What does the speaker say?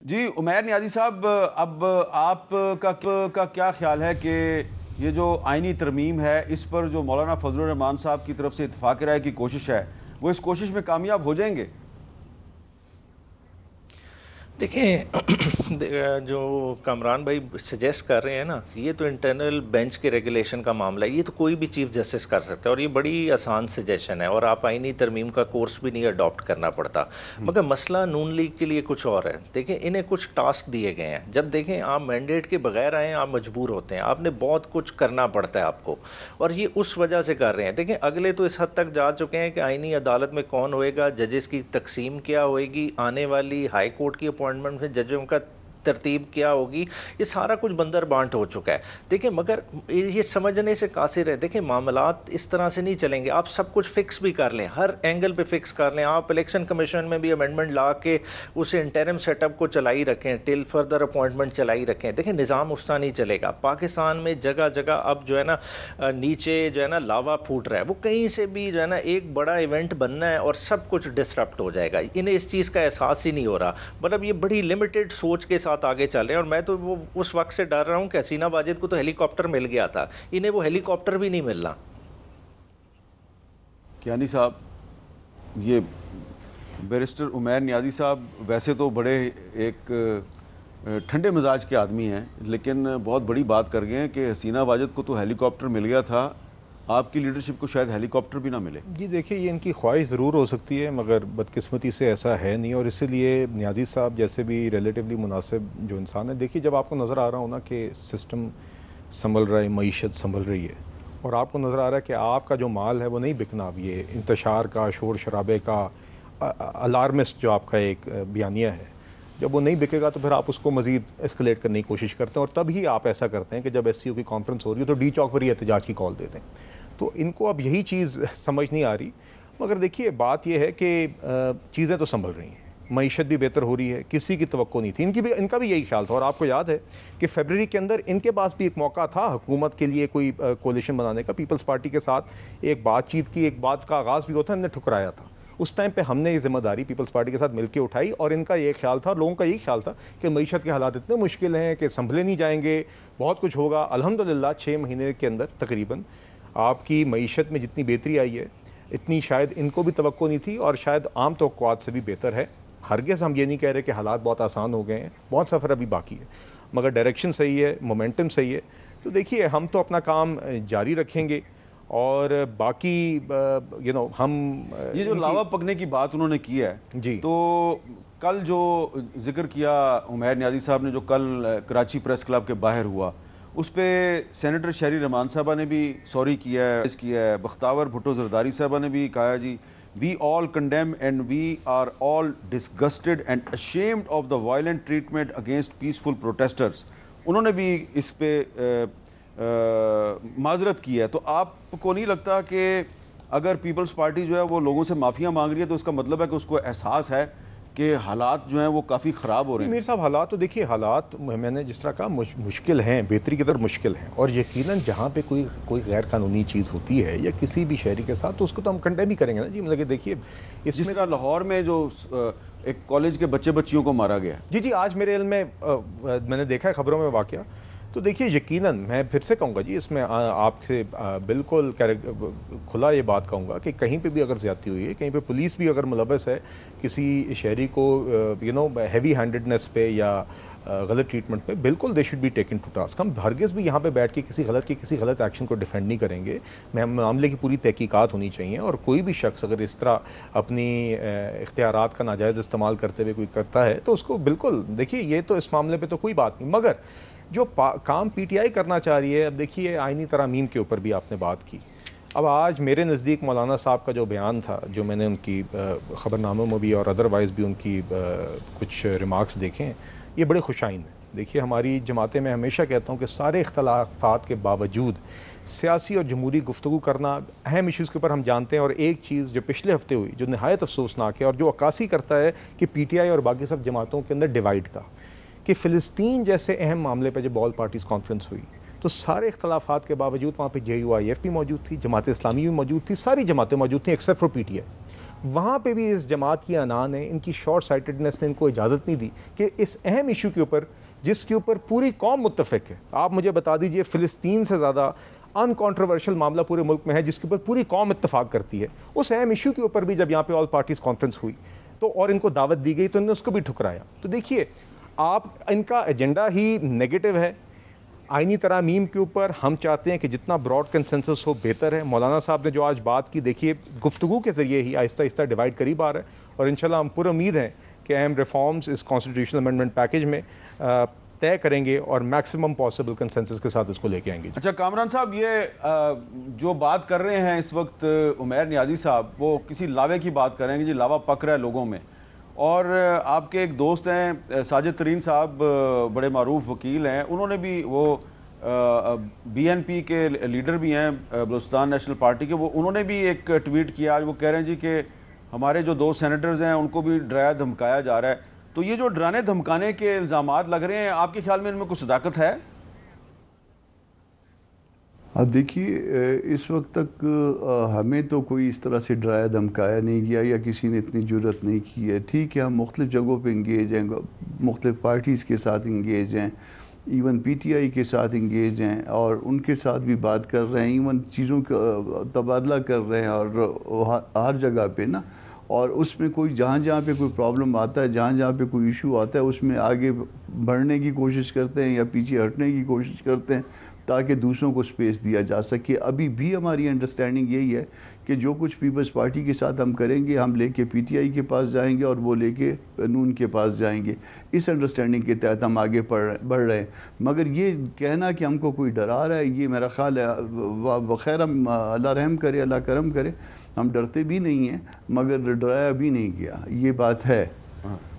جی عمیر نیازی صاحب، اب آپ کا کیا خیال ہے کہ یہ جو آئینی ترمیم ہے اس پر جو مولانا فضل الرحمان صاحب کی طرف سے اتفاق رائے کی کوشش ہے وہ اس کوشش میں کامیاب ہو جائیں گے؟ دیکھیں جو کامران بھائی سجیسٹ کر رہے ہیں نا، یہ تو انٹرنل بینچ کے ریگولیشن کا معاملہ ہے، یہ تو کوئی بھی چیف جسٹس کر سکتا ہے اور یہ بڑی آسان سجیشن ہے اور آپ آئینی ترمیم کا کورس بھی نہیں اڈاپٹ کرنا پڑتا۔ مگر مسئلہ نون لیگ کے لیے کچھ اور ہے۔ دیکھیں انہیں کچھ ٹاسک دیے گئے ہیں، جب دیکھیں آپ مینڈیٹ کے بغیر آئیں آپ مجبور ہوتے ہیں، آپ نے بہت کچھ کرنا پڑتا ہے آپ کو، اور یہ اس وجہ سے کر رہے ہیں۔ دیکھیں اگلے تو اس حد تک جا چکے ہیں کہ آئینی عدالت میں کون ہوئے گا، ججز کی تقسیم کیا ہوئے گی، آنے والی ہائی کورٹ کی اپوائنٹمنٹ میں ججوں کا ترتیب کیا ہوگی، یہ سارا کچھ بندر بانٹ ہو چکا ہے۔ دیکھیں مگر یہ سمجھنے سے قاصر ہے، دیکھیں معاملات اس طرح سے نہیں چلیں گے۔ آپ سب کچھ فکس بھی کر لیں، ہر اینگل پہ فکس کر لیں، آپ الیکشن کمیشن میں بھی امینڈمنٹ لا کے اسے انٹرم سیٹ اپ کو چلائی رکھیں، ٹل فردر اپوائنٹمنٹ چلائی رکھیں۔ دیکھیں نظام اس طرح نہیں چلے گا۔ پاکستان میں جگہ جگہ اب جو ہے نا نیچے جو ہے نا لاوا پھوٹ رہا ہے، وہ کہیں سے بھی جو ہے نا ایک بڑا ایونٹ بننا ہے اور سب کچھ ڈسرپٹ ہو جائے گا۔ انہیں اس چیز کا احساس ہی نہیں ہو رہا، مطلب یہ بڑی لمیٹڈ سوچ کے ساتھ آگے چل رہے ہیں۔ اور میں تو وہ اس وقت سے ڈر رہا ہوں کہ حسینہ واجد کو تو ہیلی کاپٹر مل گیا تھا، انہیں وہ ہیلی کاپٹر بھی نہیں ملنا۔ کیانی صاحب، یہ بیرسٹر عمیر نیازی صاحب ویسے تو بڑے ایک ٹھنڈے مزاج کے آدمی ہیں، لیکن بہت بڑی بات کر گئے ہیں کہ حسینہ واجد کو تو ہیلی کاپٹر مل گیا تھا، آپ کی لیڈرشپ کو شاید ہیلی کاپٹر بھی نہ ملے۔ جی دیکھیے یہ ان کی خواہش ضرور ہو سکتی ہے، مگر بدقسمتی سے ایسا ہے نہیں، اور اسی لیے نیازی صاحب جیسے بھی ریلیٹیولی مناسب جو انسان ہے، دیکھیے جب آپ کو نظر آ رہا ہو نا کہ سسٹم سنبھل رہا ہے، معیشت سنبھل رہی ہے، اور آپ کو نظر آ رہا ہے کہ آپ کا جو مال ہے وہ نہیں بکنا، اب یہ انتشار کا، شور شرابے کا، الارمسٹ جو آپ کا ایک بیانیہ ہے، جب وہ نہیں بکے گا تو پھر آپ اس کو مزید اسکلیٹ کرنے کی کوشش کرتے ہیں، اور تب ہی آپ ایسا کرتے ہیں کہ جب ایس سی او کی کانفرنس ہو رہی ہے تو ڈی چوک پر ہی احتجاج کی کال دیتے ہیں۔ تو ان کو اب یہی چیز سمجھ نہیں آ رہی، مگر دیکھیے بات یہ ہے کہ چیزیں تو سنبھل رہی ہیں، معیشت بھی بہتر ہو رہی ہے، کسی کی توقع نہیں تھی، ان کا بھی یہی خیال تھا، اور آپ کو یاد ہے کہ فیبرری کے اندر ان کے پاس بھی ایک موقع تھا حکومت کے لیے کوئی کولیشن بنانے کا، پیپلز پارٹی کے ساتھ ایک بات چیت کی، ایک بات کا آغاز بھی ہوتا ہے، ہم نے ٹھکرایا تھا۔ اس ٹائم پہ ہم نے یہ ذمہ داری پیپلز پارٹی کے ساتھ مل کے اٹھائی، اور ان کا یہ خیال تھا، لوگوں کا یہی خیال تھا کہ معیشت کے حالات اتنے مشکل ہیں کہ سنبھلے نہیں جائیں گے، بہت کچھ ہوگا۔ الحمدللہ 6 مہینے کے اندر تقریباً آپ کی معیشت میں جتنی بہتری آئی ہے اتنی شاید ان کو بھی توقع نہیں تھی، اور شاید عام توقعات سے بھی بہتر ہے۔ ہرگز ہم یہ نہیں کہہ رہے کہ حالات بہت آسان ہو گئے ہیں، بہت سفر ابھی باقی ہے، مگر ڈائریکشن صحیح ہے، مومنٹم صحیح ہے۔ تو دیکھیے ہم تو اپنا کام جاری رکھیں گے، اور باقی ہم یہ جو لاوا پکنے کی بات انہوں نے کی ہے، جی تو کل جو ذکر کیا عمیر نیازی صاحب نے، جو کل کراچی پریس کلب کے باہر ہوا، اس پہ سینیٹر شہری رحمان صاحبہ نے بھی سوری کیا ہے، بختاور بھٹو زرداری صاحبہ نے بھی کہا جی we all condemn and we are all disgusted and ashamed of the violent treatment against peaceful protesters. انہوں نے بھی اس پہ معذرت کی ہے۔ تو آپ کو نہیں لگتا کہ اگر پیپلز پارٹی جو ہے وہ لوگوں سے معافیاں مانگ رہی ہے تو اس کا مطلب ہے کہ اس کو احساس ہے کہ حالات جو ہیں وہ کافی خراب ہو رہے ہیں؟ میر صاحب حالات تو دیکھیے، حالات میں نے جس طرح کہا مشکل ہیں، بہتری کی طرف مشکل ہیں، اور یقیناً جہاں پہ کوئی غیر قانونی چیز ہوتی ہے یا کسی بھی شہری کے ساتھ تو اس کو تو ہم کنڈیم ہی کریں گے نا جی۔ مطلب کہ دیکھیے جس طرح لاہور میں جو ایک کالج کے بچیوں کو مارا گیا، جی آج میرے علم میں نے دیکھا ہے خبروں میں واقعہ، تو دیکھیے یقیناً میں پھر سے کہوں گا جی، اس میں آپ سے بالکل کھلا یہ بات کہوں گا کہ کہیں پہ بھی اگر زیادتی ہوئی ہے، کہیں پہ پولیس بھی اگر ملوث ہے کسی شہری کو ہیوی ہینڈڈنس پہ یا غلط ٹریٹمنٹ پہ، بالکل they should be taken to task. ہم ہرگز بھی یہاں پہ بیٹھ کے کسی غلط ایکشن کو ڈیفینڈ نہیں کریں گے۔ معاملے کی پوری تحقیقات ہونی چاہیے، اور کوئی بھی شخص اگر اس طرح اپنی اختیارات کا ناجائز استعمال کرتے ہوئے کوئی کرتا ہے تو اس کو بالکل دیکھیے، یہ تو اس معاملے پہ تو کوئی بات نہیں، مگر جو کام پی ٹی آئی کرنا چاہ رہی ہے، اب دیکھیے آئینی ترامیم کے اوپر بھی آپ نے بات کی۔ اب آج میرے نزدیک مولانا صاحب کا جو بیان تھا، جو میں نے ان کی خبر ناموں میں بھی اور ادروائز بھی ان کی کچھ ریمارکس دیکھے ہیں، یہ بڑے خوش آئند ہیں۔ دیکھیے ہماری جماعتیں میں ہمیشہ کہتا ہوں کہ سارے اختلافات کے باوجود سیاسی اور جمہوری گفتگو کرنا اہم ایشوز کے اوپر ہم جانتے ہیں، اور ایک چیز جو پچھلے ہفتے ہوئی جو نہایت افسوسناک ہے اور جو عکاسی کرتا ہے کہ پی ٹی آئی اور باقی سب جماعتوں کے اندر ڈیوائڈ کا، کہ فلسطین جیسے اہم معاملے پہ جب آل پارٹیز کانفرنس ہوئی تو سارے اختلافات کے باوجود وہاں پہ JUIF بھی موجود تھی، جماعت اسلامی بھی موجود تھی، ساری جماعتیں موجود تھیں except for P T I. وہاں پہ بھی اس جماعت کی عنان ہے، ان کی شارٹ سائٹڈنس نے ان کو اجازت نہیں دی کہ اس اہم ایشو کے اوپر جس کے اوپر پوری قوم متفق ہے، آپ مجھے بتا دیجئے فلسطین سے زیادہ ان کانٹروورشل معاملہ پورے ملک میں ہے جس کے اوپر پوری قوم اتفاق کرتی ہے، اس اہم ایشو کے اوپر بھی جب یہاں پہ آل پارٹیز کانفرنس ہوئی تو اور ان کو دعوت دی گئی تو انہوں نے اس کو بھی ٹھکرایا۔ تو دیکھیے آپ ان کا ایجنڈا ہی نیگیٹو ہے۔ آئینی ترامیم کے اوپر ہم چاہتے ہیں کہ جتنا براڈ کنسنسس ہو بہتر ہے۔ مولانا صاحب نے جو آج بات کی، دیکھیے گفتگو کے ذریعے ہی آہستہ آہستہ ڈیوائڈ قریب آ رہا ہے، اور انشاءاللہ ہم پر امید ہیں کہ اہم ریفارمز اس کانسٹیٹیوشنل امینڈمنٹ پیکج میں طے کریں گے اور میکسیمم پاسبل کنسنسس کے ساتھ اس کو لے کے آئیں گے۔ اچھا کامران صاحب، یہ جو بات کر رہے ہیں اس وقت عمیر نیازی صاحب، وہ کسی لاوے کی بات کر رہے ہیں کہ جی لاوا پک رہا ہے لوگوں میں، اور آپ کے ایک دوست ہیں ساجد ترین صاحب، بڑے معروف وکیل ہیں، انہوں نے بھی، وہ بی این پی کے لیڈر بھی ہیں بلوچستان نیشنل پارٹی کے، وہ انہوں نے بھی ایک ٹویٹ کیا، وہ کہہ رہے ہیں جی کہ ہمارے جو 2 سینیٹرز ہیں ان کو بھی ڈرایا دھمکایا جا رہا ہے۔ تو یہ جو ڈرانے دھمکانے کے الزامات لگ رہے ہیں، آپ کے خیال میں ان میں کچھ صداقت ہے؟ اب دیکھیے اس وقت تک ہمیں تو کوئی اس طرح سے ڈرایا دھمکایا نہیں گیا یا کسی نے اتنی جرت نہیں کی ہے۔ ٹھیک ہے، ہم مختلف جگہوں پہ انگیج ہیں، مختلف پارٹیز کے ساتھ انگیج ہیں، ایون پی ٹی آئی کے ساتھ انگیج ہیں اور ان کے ساتھ بھی بات کر رہے ہیں، ایون چیزوں کا تبادلہ کر رہے ہیں، اور ہر جگہ پہ نا، اور اس میں کوئی جہاں جہاں پہ کوئی پرابلم آتا ہے، جہاں جہاں پہ کوئی ایشو آتا ہے، اس میں آگے بڑھنے کی کوشش کرتے ہیں یا پیچھے ہٹنے کی کوشش کرتے ہیں تاکہ دوسروں کو سپیس دیا جا سکے۔ ابھی بھی ہماری انڈرسٹینڈنگ یہی ہے کہ جو کچھ پیپلز پارٹی کے ساتھ ہم کریں گے، ہم لے کے پی ٹی آئی کے پاس جائیں گے اور وہ لے کے نون کے پاس جائیں گے۔ اس انڈرسٹینڈنگ کے تحت ہم آگے بڑھ رہے ہیں، مگر یہ کہنا کہ ہم کو کوئی ڈرا رہا ہے، یہ میرا خیال ہے بخیر، ہم اللہ رحم کرے، اللہ کرم کرے، ہم ڈرتے بھی نہیں ہیں مگر ڈرایا بھی نہیں گیا، یہ بات ہے۔